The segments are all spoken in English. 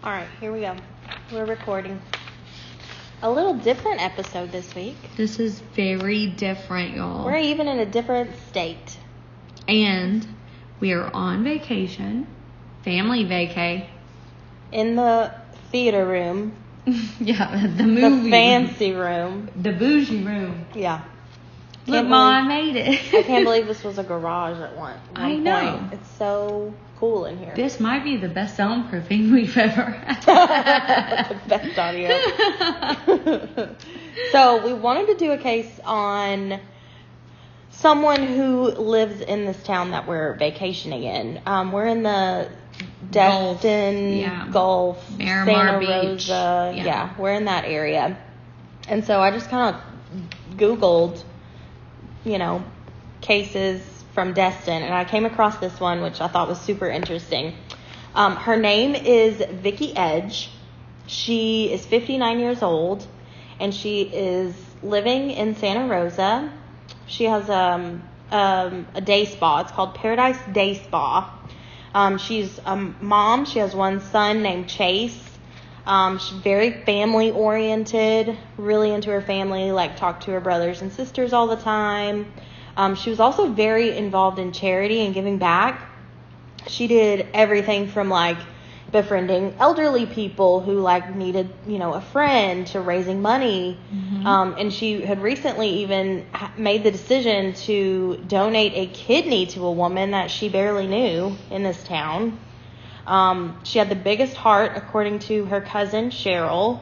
All right, here we go. We're recording. A little different episode this week. This is very different, y'all. We're even in a different state. And we are on vacation. Family vacay. In the theater room. Yeah, the movie. The fancy room. The bougie room. Yeah. Look, Ma, I made it. I can't believe this was a garage at one I know. point. It's so cool in here. This might be the best soundproofing we've ever had. The best audio. So we wanted to do a case on someone who lives in this town that we're vacationing in. We're in the Destin, Gulf, Santa Beach. Rosa. Yeah, we're in that area. And so I just kind of Googled, cases from Destin, and I came across this one, which I thought was super interesting. Her name is Vickie Edge. She is 59 years old, and she is living in Santa Rosa. She has a day spa. It's called Paradise Day Spa. She's a mom. She has one son named Chase. She's very family oriented, really into her family, talk to her brothers and sisters all the time. She was also very involved in charity and giving back. She did everything from befriending elderly people who needed, a friend, to raising money. Mm-hmm. And she had recently even made the decision to donate a kidney to a woman that she barely knew in this town. She had the biggest heart, according to her cousin Cheryl,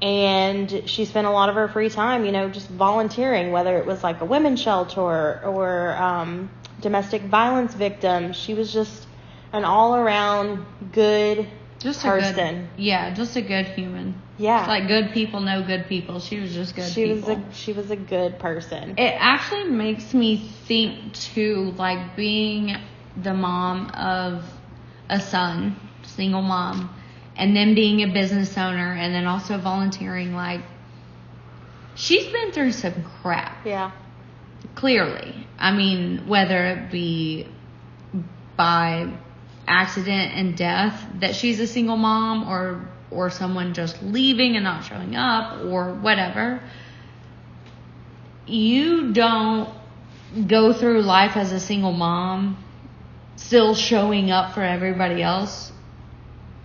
and she spent a lot of her free time, just volunteering, whether it was a women's shelter or domestic violence victims. She was just an all-around good person. Just a good human. Yeah. It's good people know good people. She was just good people. She was a good person. It actually makes me think, too, being the mom of a son, single mom, and then being a business owner, and then also volunteering, she's been through some crap. Yeah. Clearly. I mean, whether it be by accident and death that she's a single mom, or someone just leaving and not showing up, or whatever. You don't go through life as a single mom still showing up for everybody else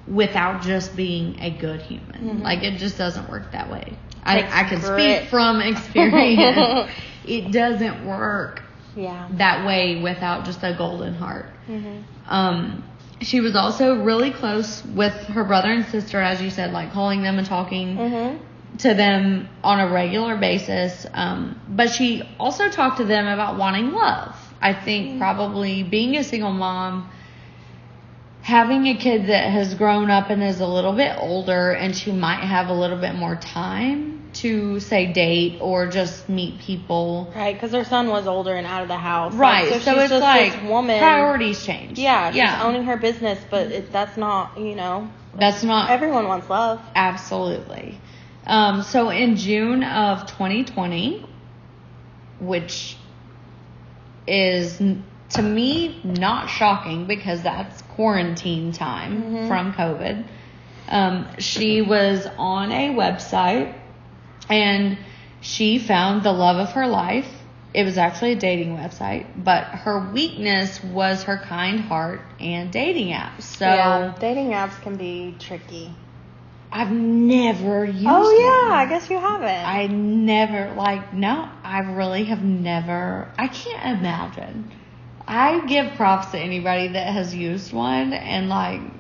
without just being a good human. Mm-hmm. It just doesn't work that way. I can speak from experience. It doesn't work that way without just a golden heart. Mm-hmm. She was also really close with her brother and sister, as you said, calling them and talking to them on a regular basis. But she also talked to them about wanting love. I think probably being a single mom, having a kid that has grown up and is a little bit older, and she might have a little bit more time to, say, date or just meet people. Right, because her son was older and out of the house. Right, so it's just this woman. Priorities change. Yeah, she's owning her business, but that's not, That's not. Everyone wants love. Absolutely. So in June of 2020, which is, to me, not shocking because that's quarantine time from COVID. She was on a website and she found the love of her life. It was actually a dating website, but her weakness was her kind heart and dating apps. So dating apps can be tricky. I've never used Oh, yeah, one. I guess you haven't. I never, no, I really have never. I can't imagine. I give props to anybody that has used one, and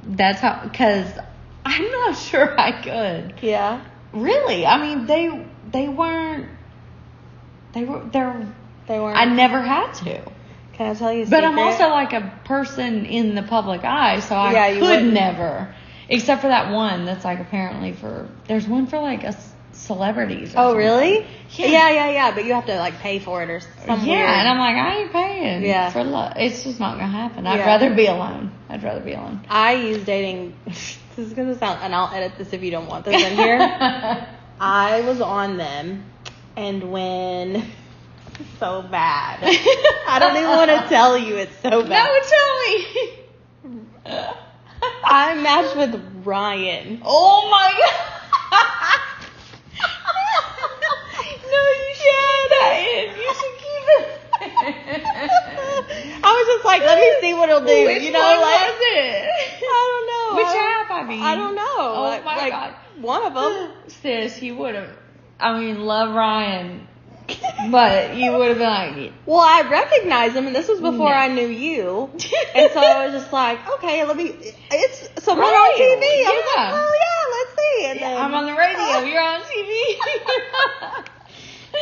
that's how, because I'm not sure I could. Yeah. Really, I mean, they weren't. I never had to. Can I tell you a But secret? I'm also a person in the public eye, so I could never. Except for that one that's apparently there's one for celebrities. Oh, really? Yeah. Yeah. But you have to pay for it or something. Yeah, and I'm I ain't paying for love. It's just not gonna happen. I'd rather be alone. I use dating. This is gonna sound, and I'll edit this if you don't want this in here. I was on them, and when so bad. I don't even want to tell you it's so bad. No, tell me. I matched with Ryan. Oh my god. No, you should keep that in. You should keep it. I was just like, let me see what he'll do. Which you know, one like, was it? I don't know. Which app, I mean? I don't know. Oh my god. One of them. Sis, you would have. I mean, love Ryan. But you would have been like, well, I recognized him, and this was before I knew you. And so I was just like, okay, it's someone on TV. I was like, oh yeah, let's see. And then, I'm on the radio. You're on TV.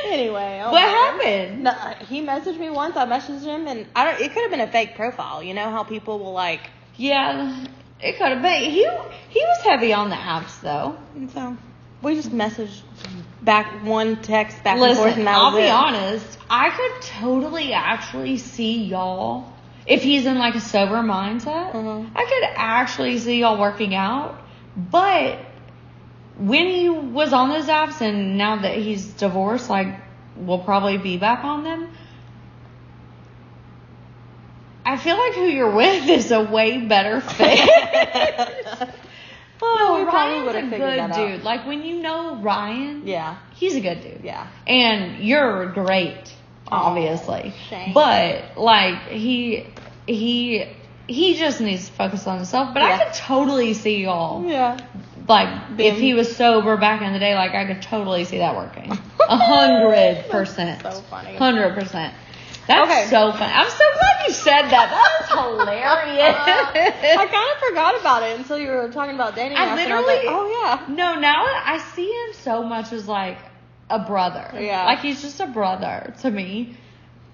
Anyway, what happened? No, he messaged me once. I messaged him, and it could have been a fake profile. You know how people will like. Yeah, it could have been. He was heavy on the apps though. And so we just messaged one text back Listen, and forth, and that I'll was be it. honest. I could totally actually see y'all if he's in like a sober mindset. I could actually see y'all working out, but when he was on those apps and now that he's divorced, like, we'll probably be back on them. I feel like who you're with is a way better fit. We probably Ryan's would have a figured good that dude. out. Like, when you know Ryan, Yeah. he's a good dude. Yeah. And you're great, obviously. Thanks. But, like, he just needs to focus on himself. But I could totally see y'all. Yeah. Like, if he was sober back in the day, like, I could totally see that working. 100%. So funny. 100%. That's Okay. so funny. I'm so glad you said that. That was hilarious. I kind of forgot about it until you were talking about dating. I apps, and literally, was like, oh yeah. No, now I see him so much as like a brother. Yeah. Like, he's just a brother to me.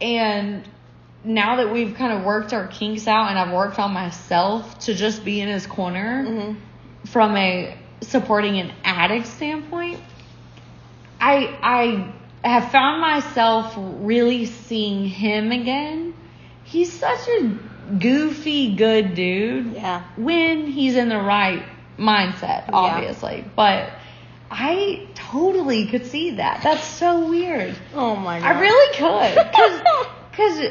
And now that we've kind of worked our kinks out and I've worked on myself to just be in his corner from a supporting an addict standpoint, I have found myself really seeing him again. He's such a goofy, good dude. Yeah. When he's in the right mindset, obviously. But I totally could see that. That's so weird. Oh my god. I really could. Because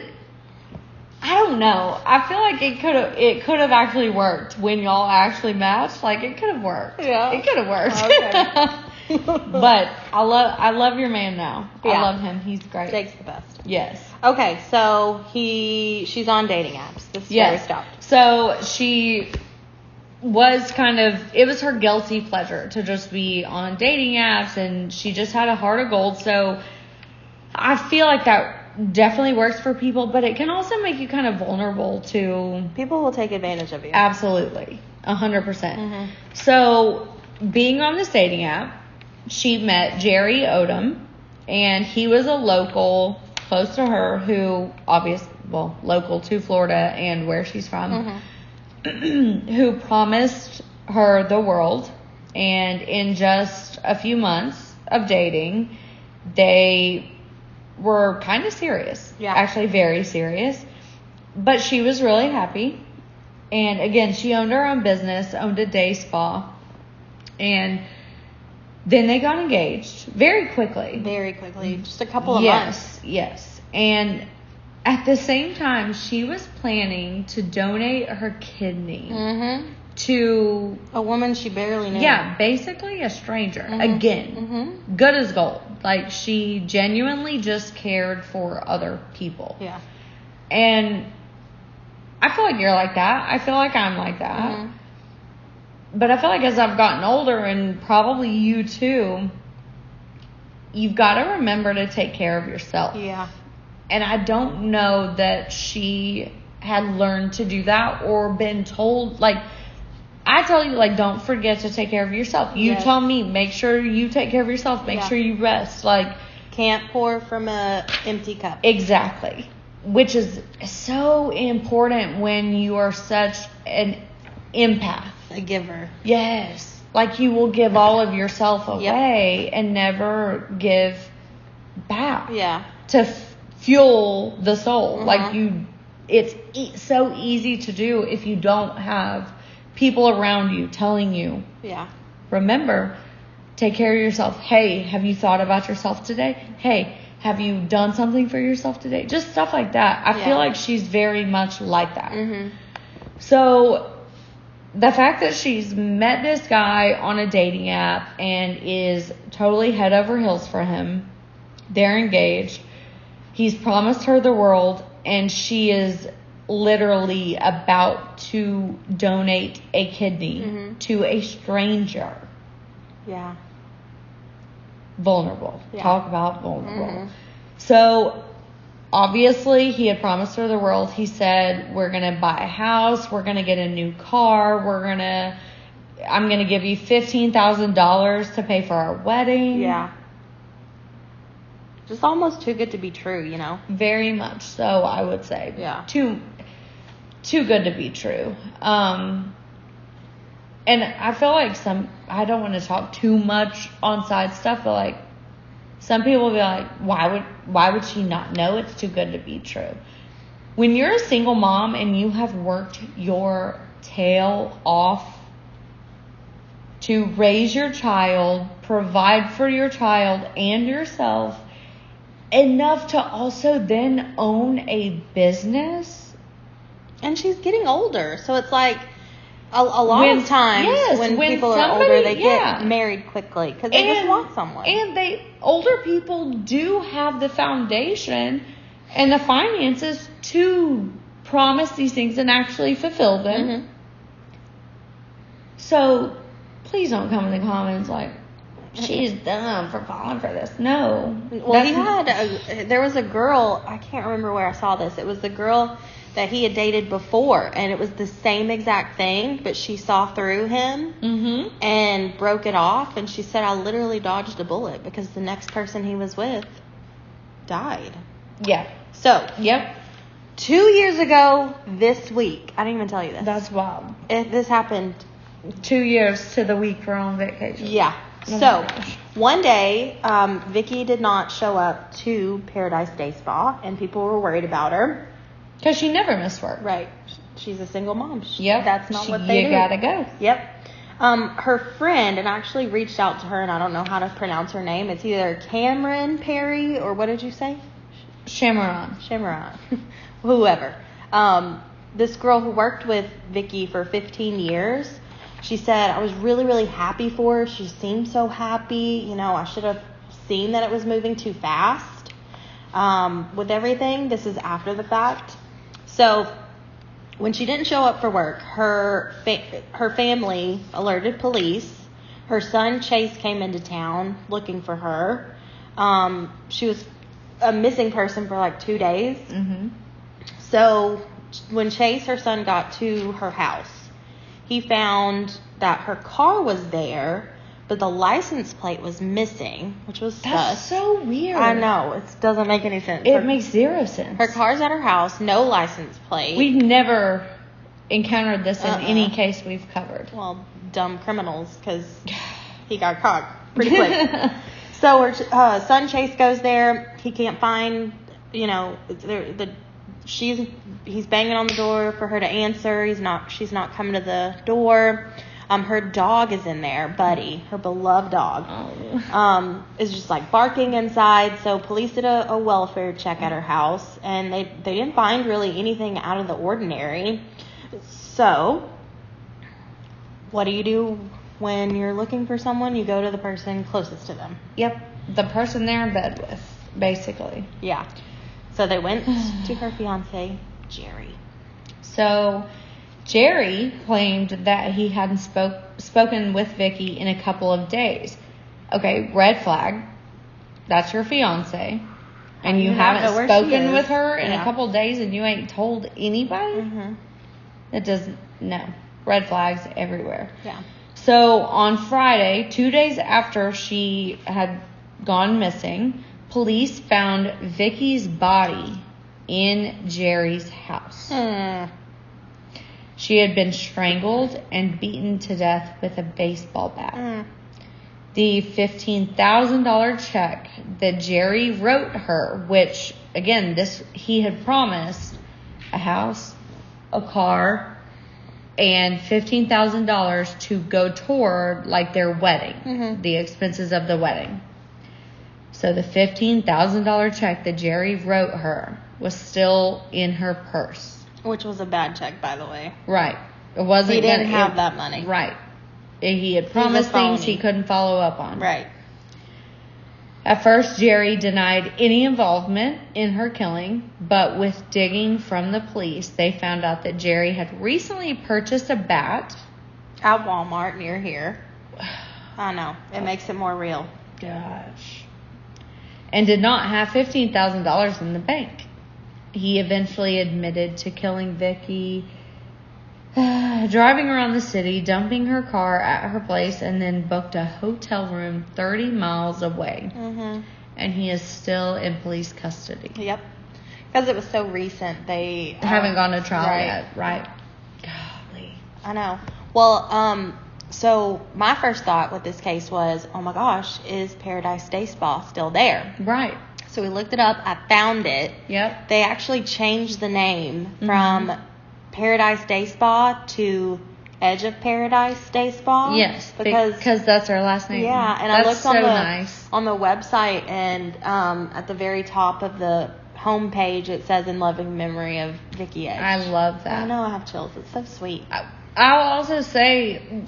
I don't know. I feel like it could have actually worked when y'all actually matched. Like, it could have worked. Yeah. It could have worked. Okay. But I love your man now. Yeah. I love him. He's great. Jake's the best. Yes. Okay, so she's on dating apps. This story stopped. So she was it was her guilty pleasure to just be on dating apps, and she just had a heart of gold. So I feel like that definitely works for people, but it can also make you kind of vulnerable to People will take advantage of you. Absolutely. 100%. So being on this dating app, she met Jerry Odom, and he was a local close to her who local to Florida and where she's from, who promised her the world. And in just a few months of dating, they were kind of serious. Yeah. Actually very serious. But she was really happy. And again, she owned her own business, owned a day spa. And then they got engaged very quickly. Very quickly. Just a couple of months. Yes. And at the same time, she was planning to donate her kidney to a woman she barely knew. Yeah, basically a stranger. Again, good as gold. Like, she genuinely just cared for other people. Yeah. And I feel like you're like that. I feel like I'm like that. But I feel like as I've gotten older, and probably you too, you've got to remember to take care of yourself. Yeah. And I don't know that she had learned to do that or been told, like, I tell you, like, don't forget to take care of yourself. You tell me, make sure you take care of yourself. Make sure you rest. Like, can't pour from a empty cup. Exactly. Which is so important when you are such an empath. A giver. Yes. Like, you will give all of yourself away and never give back. Yeah. To fuel the soul. Like, it's so easy to do if you don't have people around you telling you. Yeah. Remember, take care of yourself. Hey, have you thought about yourself today? Hey, have you done something for yourself today? Just stuff like that. I feel like she's very much like that. So the fact that she's met this guy on a dating app and is totally head over heels for him. They're engaged. He's promised her the world, and she is literally about to donate a kidney to a stranger. Yeah. Vulnerable. Yeah. Talk about vulnerable. So, obviously, he had promised her the world. He said, we're going to buy a house. We're going to get a new car. I'm going to give you $15,000 to pay for our wedding. Yeah. Just almost too good to be true, you know? Very much so, I would say. Yeah. Too good to be true. And I feel like I don't want to talk too much on side stuff, but like, some people will be like, why would she not know it's too good to be true? When you're a single mom and you have worked your tail off to raise your child, provide for your child and yourself, enough to also then own a business. And she's getting older, so it's like a lot of times when people are older, they get married quickly because they just want someone. And older people do have the foundation and the finances to promise these things and actually fulfill them. So please don't come in the comments like, she's dumb for falling for this. No. Well, there was a girl, I can't remember where I saw this. It was the girl that he had dated before, and it was the same exact thing, but she saw through him and broke it off. And she said, I literally dodged a bullet because the next person he was with died. Yeah. So, yep. 2 years ago this week, I didn't even tell you this. That's wild. This happened 2 years to the week we're on vacation. Yeah. So, one day, Vickie did not show up to Paradise Day Spa, and people were worried about her. Because she never missed work. Right. She's a single mom. Yep. That's not what they do. You gotta go. Yep. Her friend, and I actually reached out to her, and I don't know how to pronounce her name. It's either Cameron Perry, or what did you say? Shamaron. Whoever. This girl who worked with Vickie for 15 years, she said, I was really, really happy for her. She seemed so happy. You know, I should have seen that it was moving too fast with everything. This is after the fact. So when she didn't show up for work, her family alerted police. Her son, Chase, came into town looking for her. She was a missing person for like 2 days. So when Chase, her son, got to her house, he found that her car was there, but the license plate was missing, which was That's so weird. I know. It doesn't make any sense. It makes zero sense. Her car's at her house, no license plate. We've never encountered this in any case we've covered. Well, dumb criminals, because he got caught pretty quick. So her son Chase goes there. He can't find, he's banging on the door for her to answer. She's not coming to the door. Her dog is in there, Buddy, her beloved dog, is just like barking inside. So police did a welfare check at her house, and they didn't find really anything out of the ordinary. So what do you do when you're looking for someone? You go to the person closest to them. Yep, the person they're in bed with, basically. Yeah. So they went to her fiancé, Jerry. So Jerry claimed that he hadn't spoken with Vickie in a couple of days. Okay, red flag. That's your fiance, and you haven't spoken with her in a couple of days, and you ain't told anybody. It doesn't. No, red flags everywhere. Yeah. So on Friday, 2 days after she had gone missing, police found Vickie's body in Jerry's house. She had been strangled and beaten to death with a baseball bat. The $15,000 check that Jerry wrote her, which, again, he had promised a house, a car, and $15,000 to go toward, like, their wedding, the expenses of the wedding. So the $15,000 check that Jerry wrote her was still in her purse. Which was a bad check, by the way. Right. It wasn't. He didn't have that money. Right. He had promised things he couldn't follow up on. Right. At first, Jerry denied any involvement in her killing, but with digging from the police, they found out that Jerry had recently purchased a bat. At Walmart near here. I know. It makes it more real. Gosh. And did not have $15,000 in the bank. He eventually admitted to killing Vickie, driving around the city, dumping her car at her place, and then booked a hotel room 30 miles away. Mm-hmm. And he is still in police custody. Yep. Because it was so recent, they haven't gone to trial yet. Right. Golly. I know. Well, so my first thought with this case was, oh my gosh, is Paradise Day Spa still there? Right. So we looked it up. I found it. Yep. They actually changed the name from Paradise Day Spa to Edge of Paradise Day Spa. Yes, because that's our last name. Yeah, and that's I looked nice. on the website, and at the very top of the homepage it says "In loving memory of Vickie Edge." I love that. I know, I have chills. It's so sweet. I'll also say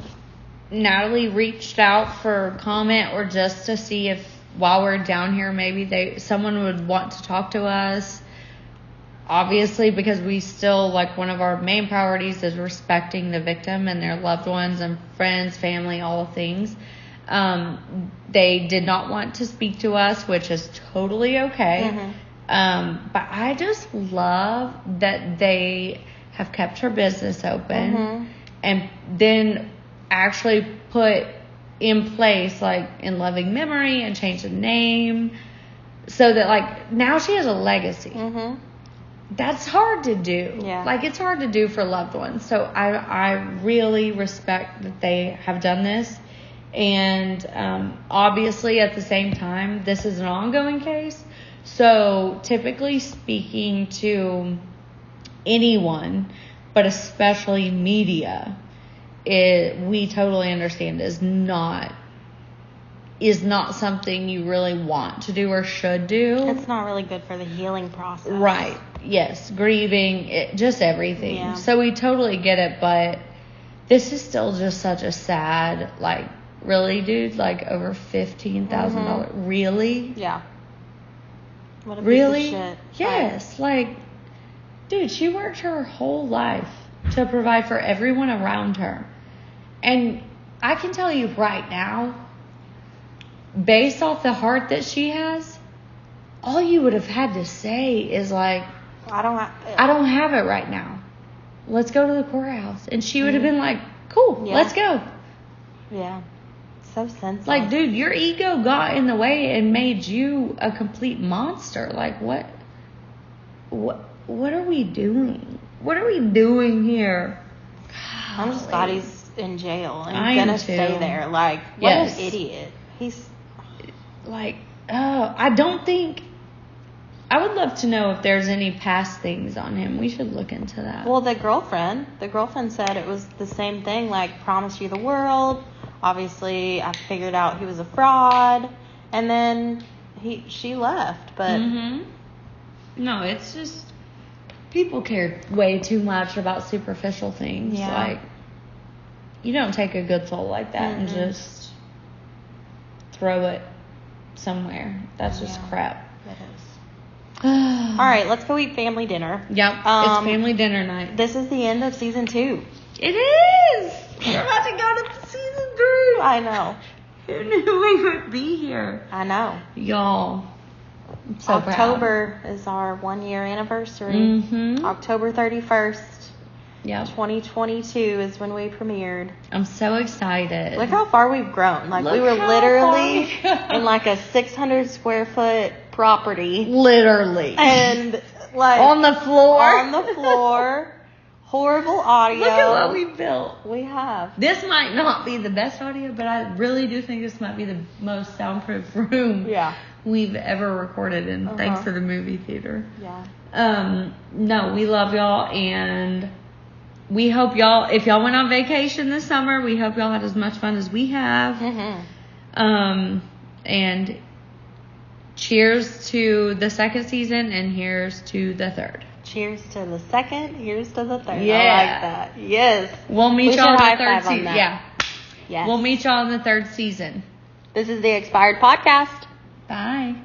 Natalie reached out for comment or just to see if while we're down here maybe someone would want to talk to us. Obviously, because we still, like, one of our main priorities is respecting the victim and their loved ones and friends, family, all the things. They did not want to speak to us, which is totally okay. Mm-hmm. But I just love that they have kept her business open and then actually put in place, like, in loving memory and changed the name so that, like, now she has a legacy. Mm-hmm. That's hard to do. Yeah. Like, it's hard to do for loved ones. So I really respect that they have done this. And obviously, at the same time, this is an ongoing case. So typically speaking to anyone, but especially media, we totally understand is not something you really want to do or should do. It's not really good for the healing process. Right. Yes. Grieving, just everything. Yeah. So we totally get it, but this is still just such a sad, like, really, dude? Like, over $15,000. Really? Yeah. What a really? piece of shit. Yes. Like, dude, she worked her whole life to provide for everyone around her. And I can tell you right now, based off the heart that she has, all you would have had to say is like, I don't have it right now. Let's go to the courthouse. And she would have been like, cool, let's go. Yeah. So sensitive. Like, dude, your ego got in the way and made you a complete monster. Like, what are we doing? What are we doing here? I'm just glad he's in jail and I gonna am stay too. there. Like, what an idiot. He's like, I don't think. I would love to know if there's any past things on him. We should look into that. Well, the girlfriend said it was the same thing, like, promised you the world. Obviously, I figured out he was a fraud, and then she left. But no, it's just people care way too much about superficial things. Yeah. Like, you don't take a good soul like that and just throw it somewhere. That's just crap. It is. All right, let's go eat family dinner. Yep, it's family dinner night. This is the end of season 2. It is. We're about to go to season 3. I know. Who knew we would be here? I know. Y'all. I'm so October is our 1-year anniversary. Mm-hmm. October 31st. Yep. 2022 is when we premiered. I'm so excited. Look how far we've grown. Like, we were literally in like a 600 square foot property. Literally. And like on the floor. Horrible audio. Look at what we built. We have. This might not be the best audio, but I really do think this might be the most soundproof room we've ever recorded in, thanks to the movie theater. Yeah. No, we love y'all, and we hope y'all, if y'all went on vacation this summer, we hope y'all had as much fun as we have. And cheers to the second season, and here's to the third. Cheers to the second. Here's to the third. Yeah. I like that. Yes. We'll meet We y'all in should the high third five on season. that. Yeah. Yes. We'll meet y'all in the third season. This is the Expired Podcast. Bye.